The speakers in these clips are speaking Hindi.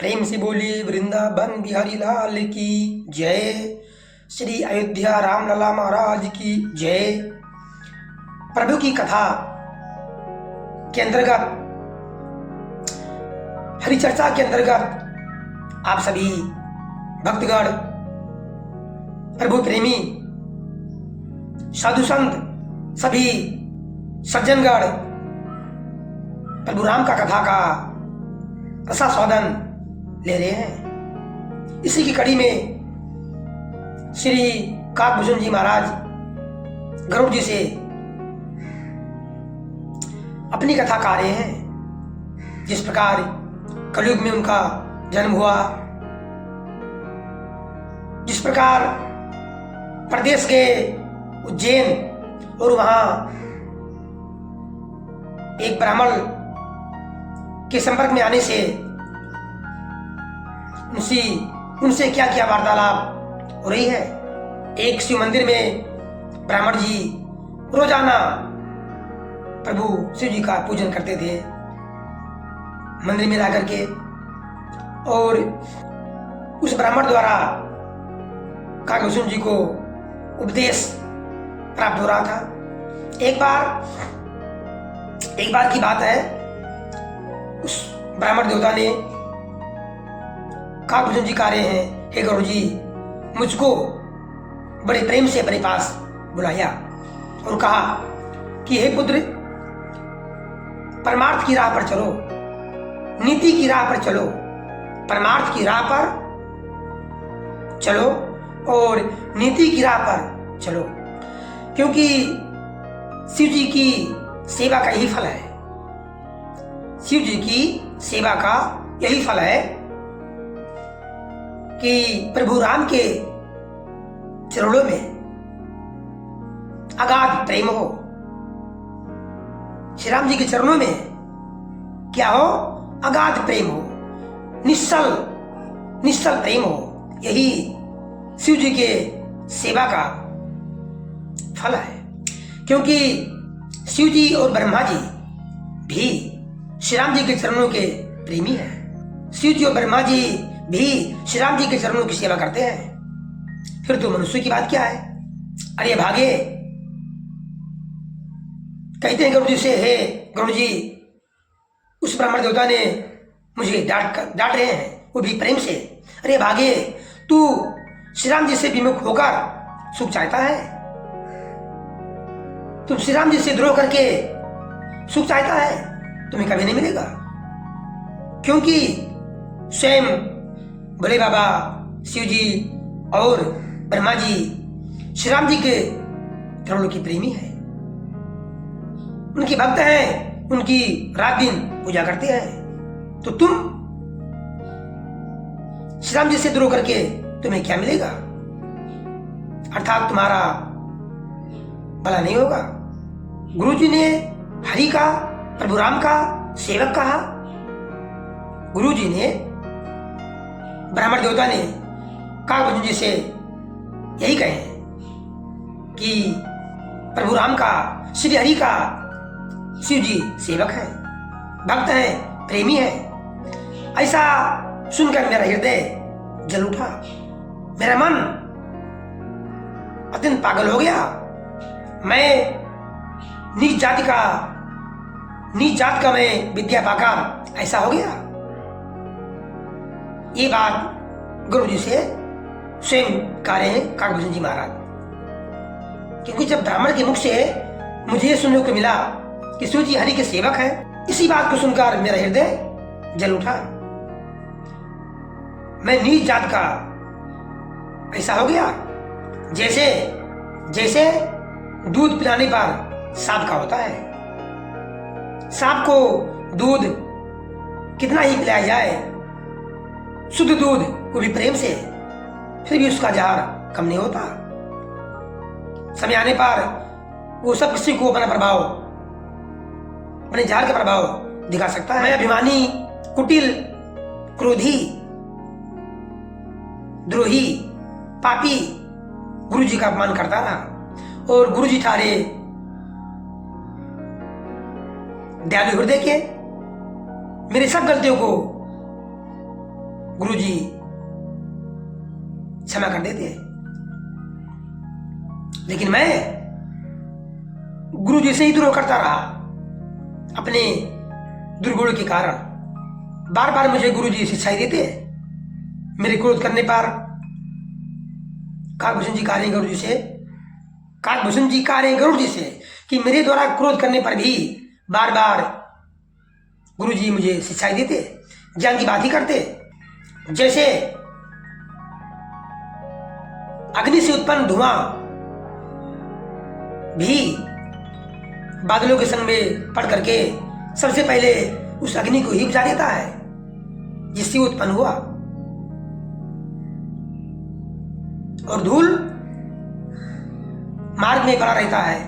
प्रेम से बोलिए वृंदावन बिहारी लाल की जय। श्री अयोध्या रामलला महाराज की जय। प्रभु की कथा के अंतर्गत, हरिचर्चा के अंतर्गत आप सभी भक्तगण, प्रभु प्रेमी, साधु संत, सभी सज्जनगण प्रभु राम का कथा का रसास्वादन ले रहे हैं। इसी की कड़ी में श्री काकभूषण जी महाराज गरुड़ जी से अपनी कथा गा रहे हैं। जिस प्रकार कलयुग में उनका जन्म हुआ, जिस प्रकार प्रदेश के उज्जैन और वहां एक ब्राह्मण के संपर्क में आने से उनसे क्या क्या वार्तालाप हो रही है। एक शिव मंदिर में ब्राह्मण जी रोजाना प्रभु शिव जी का पूजन करते थे मंदिर में जाकर के, और उस ब्राह्मण द्वारा काकभूषण जी को उपदेश प्राप्त हो रहा था। एक बार की बात है, उस ब्राह्मण देवता ने काकभूषण जी कह रहे हैं, हे गरुड़ जी, मुझको बड़े प्रेम से अपने पास बुलाया और कहा कि हे पुत्र, परमार्थ की राह पर चलो, नीति की राह पर चलो, परमार्थ की राह पर चलो और नीति की राह पर चलो, क्योंकि शिव जी की सेवा का यही फल है। शिव जी की सेवा का यही फल है कि प्रभु राम के चरणों में अगाध प्रेम हो। श्री राम जी के चरणों में क्या हो? अगाध प्रेम हो, निश्चल प्रेम हो। यही शिव जी के सेवा का फल है। क्योंकि शिव जी और ब्रह्मा जी भी श्री राम जी के चरणों के प्रेमी हैं। शिव जी और ब्रह्मा जी भी श्री राम जी के चरणों की सेवा करते हैं। फिर तो मनुष्य की बात क्या है? अरे भागे, कहते हैं गरुड़ जी से, हे गरुड़ जी, उस ब्राह्मण देवता ने मुझे डांट रहे हैं, वो भी प्रेम से। अरे भागे, तू श्री राम जी से विमुख होकर सुख चाहता है? तुम श्री राम जी से द्रोह करके सुख चाहता है? तुम्हें कभी नहीं मिलेगा। क्योंकि स्वयं भोले बाबा, शिव जी और ब्रह्मा जी श्री राम जी के चरणों की प्रेमी है, उनके भक्त हैं, उनकी रात दिन पूजा करते हैं। तो तुम श्री राम जी से द्रोह करके तुम्हें क्या मिलेगा? अर्थात तुम्हारा भला नहीं होगा। गुरुजी ने हरि का, प्रभु राम का सेवक कहा। गुरुजी ने, ब्राह्मण देवता ने काकभूषण जी से यही कहे कि प्रभु राम का, श्री हरि का शिव जी सेवक है, भक्त है, प्रेमी है। ऐसा सुनकर मेरा हृदय जल उठा, मेरा मन अत्यंत पागल हो गया। मैं नीच जात का मैं विद्या पाकर ऐसा हो गया। ये बात गुरु जी से स्वयं कह रहे हैं काकभूषण जी महाराज। क्योंकि जब ब्राह्मण के मुख से मुझे सुनने को मिला कि शिव जी हरि के सेवक हैं, इसी बात को सुनकर मेरा हृदय जल उठा। मैं नीच जात का ऐसा हो गया, जैसे दूध पिलाने पर सांप का होता है। सांप को दूध कितना ही पिलाया जाए, शुद्ध दूध, वो भी प्रेम से, फिर भी उसका जहर कम नहीं होता। समय आने पर वो सब किसी को अपना प्रभाव, अपने जहर का प्रभाव दिखा सकता है। मैं अभिमानी, कुटिल, क्रोधी, द्रोही, पापी गुरु जी का अपमान करता रहा, और गुरु जी ठारे दयालु हृदय के मेरी सब गलतियों को गुरुजी क्षमा कर देते, लेकिन मैं गुरुजी से ही द्रोह करता रहा। अपने दुर्गुण के कारण बार बार मुझे गुरुजी शिक्षाएं देते। मेरे क्रोध करने पर काकभूषण जी कह रहे गरुड़ जी से कि मेरे द्वारा क्रोध करने पर भी बार बार गुरुजी मुझे शिक्षाएं देते, ज्ञान की बात ही करते। जैसे अग्नि से उत्पन्न धुआं भी बादलों के संग में पड़ करके सबसे पहले उस अग्नि को ही बुझा देता है जिससे उत्पन्न हुआ। और धूल मार्ग में पड़ा रहता है,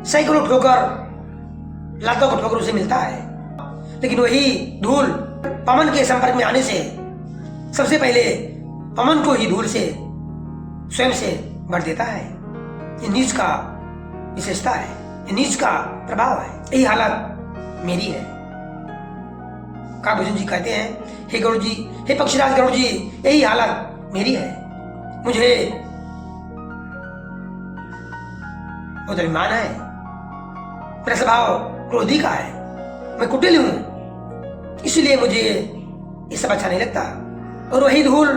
सैकड़ों ठोकर लातों को ठोकर उसे मिलता है, लेकिन वही धूल पवन के संपर्क में आने से सबसे पहले पवन को ही धूल से स्वयं से भर देता है। ये नीच का विशेषता है, ये नीच का प्रभाव है। यही हालत मेरी है। काकभूषण जी कहते हैं, हे गरुड़ जी, हे पक्षीराज गरुड़ जी, यही हालत मेरी है। मुझे बहुत अभिमान है, मेरा स्वभाव क्रोधी का है, मैं कुटिल हूं, इसलिए मुझे ये सब अच्छा नहीं लगता। और वही धूल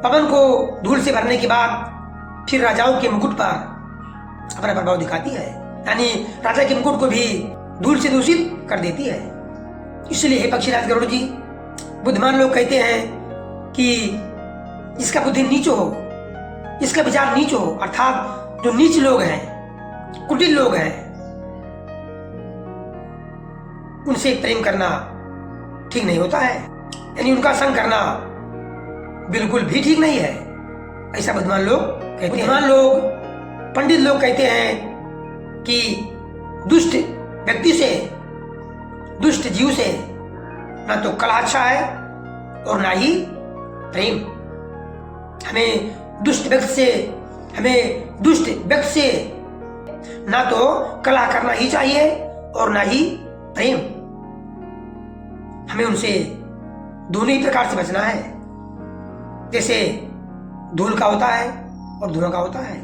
पवन को धूल से भरने के बाद फिर राजाओं के मुकुट पर अपना प्रभाव दिखाती है, यानी राजा के मुकुट को भी धूल से दूषित कर देती है। इसलिए हे पक्षीराज गरुड़ जी, बुद्धिमान लोग कहते हैं कि जिसका बुद्धि नीच हो, जिसका विचार नीच हो, अर्थात जो नीच लोग हैं, कुटिल लोग हैं, उनसे प्रेम करना ठीक नहीं होता है, यानी उनका संग करना बिल्कुल भी ठीक नहीं है। ऐसा बुद्धिमान लोग कहते हैं। बुद्धिमान लोग, पंडित लोग कहते हैं कि दुष्ट व्यक्ति से, दुष्ट जीव से ना तो कलह अच्छा है और ना ही प्रेम। हमें दुष्ट व्यक्ति से ना तो कलह करना ही चाहिए और ना ही प्रेम। हमें उनसे दोनों ही प्रकार से बचना है, जैसे धूल का होता है और धुआं का होता है।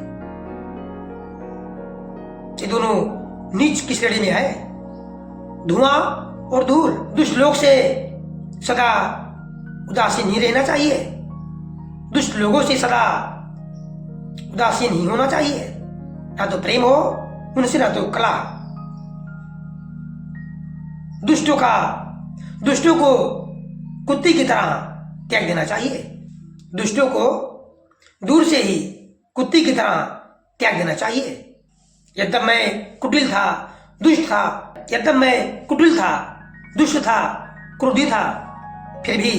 ये दोनों नीच की श्रेणी में है, धुआं और धूल। दुष्ट लोग से सदा उदासीन नहीं रहना चाहिए, दुष्ट लोगों से सदा उदासीन नहीं होना चाहिए। ना तो प्रेम हो उनसे, ना तो कला। दुष्टों को कुत्ते की तरह त्याग देना चाहिए, दुष्टों को दूर से ही कुत्ते की तरह त्याग देना चाहिए। यद्यपि मैं कुटिल था, दुष्ट था, यद्यपि मैं कुटिल था, दुष्ट था, क्रोधी था, फिर भी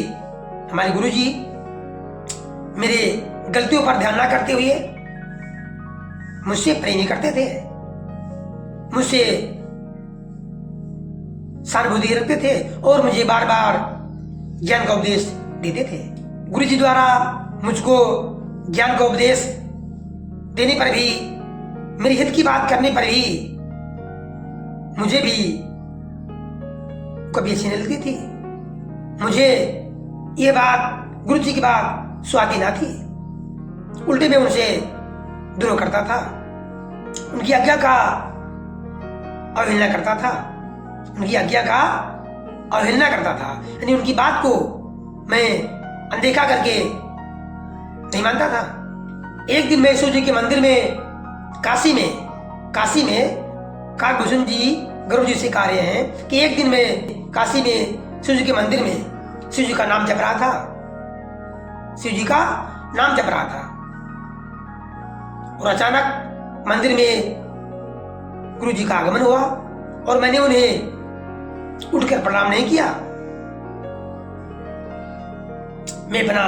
हमारे गुरुजी मेरे गलतियों पर ध्यान ना करते हुए मुझसे प्रेम ही करते थे, मुझसे सहानुभूति रखते थे और मुझे बार बार ज्ञान का उपदेश देते थे। गुरुजी द्वारा मुझको ज्ञान का उपदेश देने पर भी, मेरे हित की बात करने पर भी मुझे भी कभी अच्छी नहीं लगती थी। मुझे ये बात, गुरुजी की बात स्वादी ना थी, उल्टे में उनसे द्रोह करता था, उनकी आज्ञा का अवहेलना करता था, उनकी आज्ञा का अवहेलना करता था, यानी उनकी बात को मैं अनदेखा करके नहीं मानता था। एक दिन मैं शिव जी के मंदिर में, काशी में काकभूषण जी गरुड़ जी से कह रहे हैं कि एक दिन मैं काशी में शिव जी के मंदिर में शिव जी का नाम जप रहा था, शिव जी का नाम जप रहा था, और अचानक मंदिर में गुरु जी का आगमन हुआ और मैंने उन्हें उठकर प्रणाम नहीं किया। मैं अपना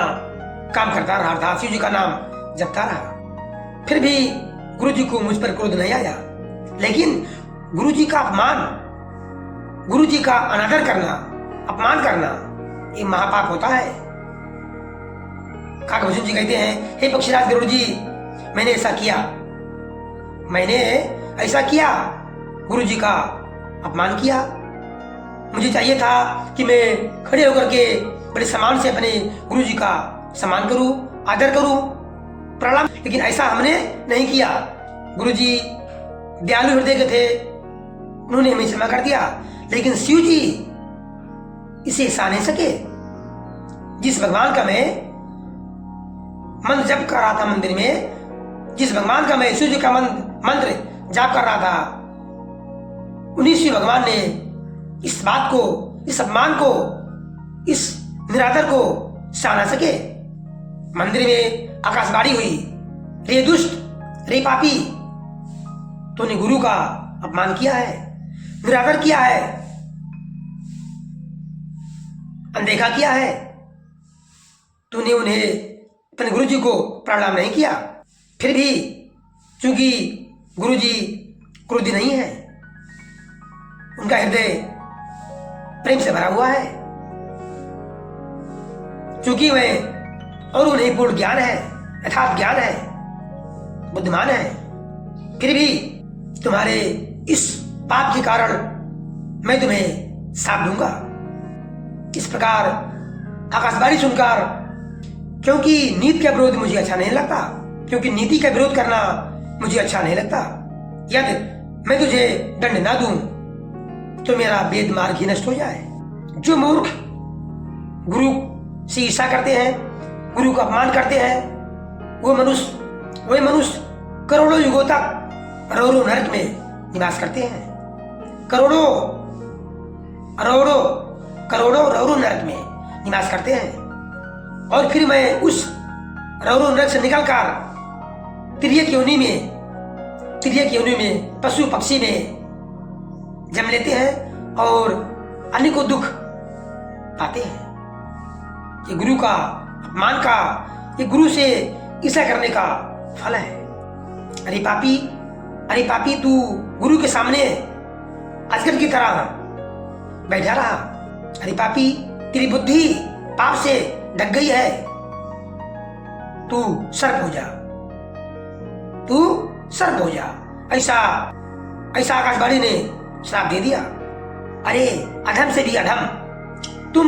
काम करता रहा था, शिव जी का नाम जपता रहा। फिर भी गुरु जी को मुझ पर क्रोध नहीं आया, लेकिन गुरु जी का अपमान, गुरु जी का अनादर करना, अपमान करना, ये महापाप होता है। काकभूषण जी कहते हैं, हे पक्षीराज गरुड़ जी, मैंने ऐसा किया, गुरु जी का अपमान किया, मुझे चाहिए था कि मैं खड़े होकर के बड़े सम्मान से अपने गुरु जी का सम्मान करूं, आदर करूं, प्रणाम, लेकिन ऐसा हमने नहीं किया। गुरु जी दयालु हृदय के थे, उन्होंने हमें क्षमा कर दिया, लेकिन शिव जी इसे सह नहीं सके। जिस भगवान का मैं मंत्र जप कर रहा था मंदिर में, जिस भगवान का मैं शिव जी का मंत्र जाप कर रहा था, उन्हीं शिव भगवान ने इस बात को, इस अपमान को, इस निरादर को सह न सके। मंदिर में आकाशवाणी हुई, रे दुष्ट, रे पापी, तूने गुरु का अपमान किया है, निरादर किया है, अनदेखा किया है, तूने उन्हें, अपने गुरु जी को प्रणाम नहीं किया। फिर भी चूंकि गुरु जी क्रोधी नहीं है, उनका हृदय प्रेम से भरा हुआ है, चूंकि वे और उन्हें पूर्ण ज्ञान है, यथार्थ ज्ञान है, बुद्धिमान है, फिर भी तुम्हारे इस पाप के कारण मैं तुम्हें साप दूंगा। इस प्रकार आकाशवाणी सुनकर, क्योंकि नीति का विरोध मुझे अच्छा नहीं लगता, क्योंकि नीति का विरोध करना मुझे अच्छा नहीं लगता, यदि मैं तुझे दंड ना दूं तो मेरा वेद मार्ग ही नष्ट हो जाए। जो मूर्ख गुरु से ईर्ष्या करते हैं, गुरु का अपमान करते हैं, वो मनुष्य करोड़ों युगों तक अरोड़ों नरक में निवास करते हैं, करोड़ों नरक में निवास करते हैं। और फिर मैं उस अरोड़ों नरक से निकलकर तिर्यक योनि में पशु पक्षी में जन्म लेते हैं और अनेकों दुख पाते हैं। ये गुरु का अपमान का, ये गुरु से ईर्ष्या करने का फल है। अरे पापी, तू गुरु के सामने अजगर की तरह बैठा रहा। अरे पापी, तेरी बुद्धि पाप से ढक गई है, तू सर्प हो जा। ऐसा आकाशवाणी ने श्राप दे दिया। अरे अधम से भी अधम, तुम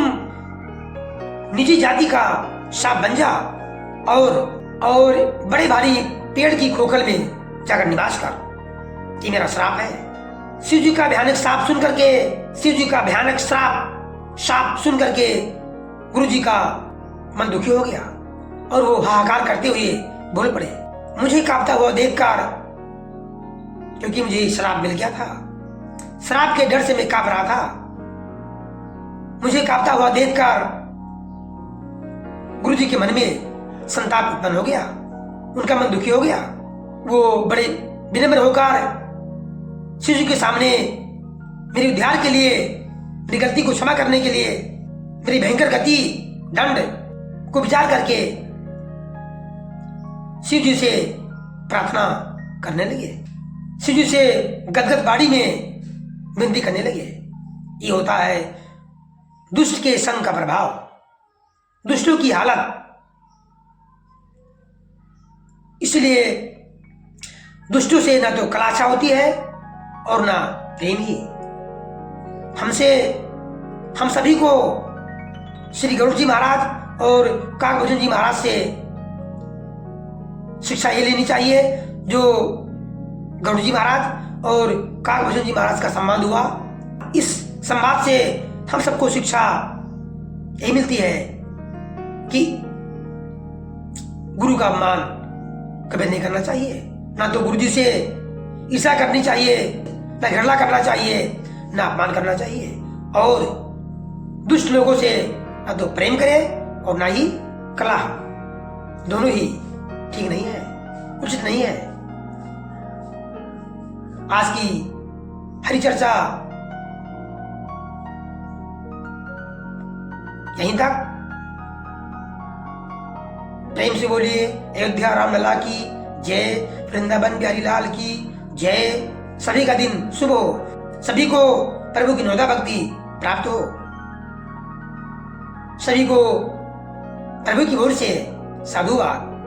निजी जाति का साप बन जा और बड़े भारी पेड़ की खोखल में जाकर निवास कर। ये मेरा श्राप है। शिव जी का भयानक श्राप सुन करके गुरु जी का मन दुखी हो गया और वो हाहाकार करते हुए बोल पड़े, मुझे कांपता हुआ देखकर, क्योंकि मुझे श्राप मिल गया था, श्राप के डर से मैं कांप रहा था। मुझे कांपता हुआ देखकर गुरु जी के मन में संताप उत्पन्न हो गया, उनका मन दुखी हो गया। वो बड़े विनम्र होकर शिव जी के सामने मेरे उद्धार के लिए, मेरी गलती को क्षमा करने के लिए, मेरी भयंकर गति दंड को विचार करके शिव जी से प्रार्थना करने लगे, शिव जी से गदगद बाड़ी में विनती करने लगे। ये होता है दुष्ट के संग का प्रभाव, दुष्टों की हालत। इसलिए दुष्टों से ना तो कलाशा होती है और ना प्रेम ही। हम सभी को श्री गरुड़ जी महाराज और काकभूषण जी महाराज से शिक्षा ये लेनी चाहिए जो गरुड़ जी महाराज और काकभूषण जी महाराज का संवाद हुआ। इस संवाद से हम सबको शिक्षा यही मिलती है कि गुरु का अपमान कभी नहीं करना चाहिए, ना तो गुरु जी से ईर्ष्या करनी चाहिए, ना घृणा करना चाहिए, ना अपमान करना चाहिए। और दुष्ट लोगों से ना तो प्रेम करे और ना ही कलह, दोनों ही ठीक नहीं है, उचित नहीं है। आज की हरि चर्चा यहीं तक। प्रेम से बोलिए अयोध्या राम लला की जय, वृंदावन बिहारी लाल की जय। सभी का दिन शुभ हो, सभी को प्रभु की नौदा भक्ति प्राप्त हो, सभी को प्रभु की ओर से साधुवाद।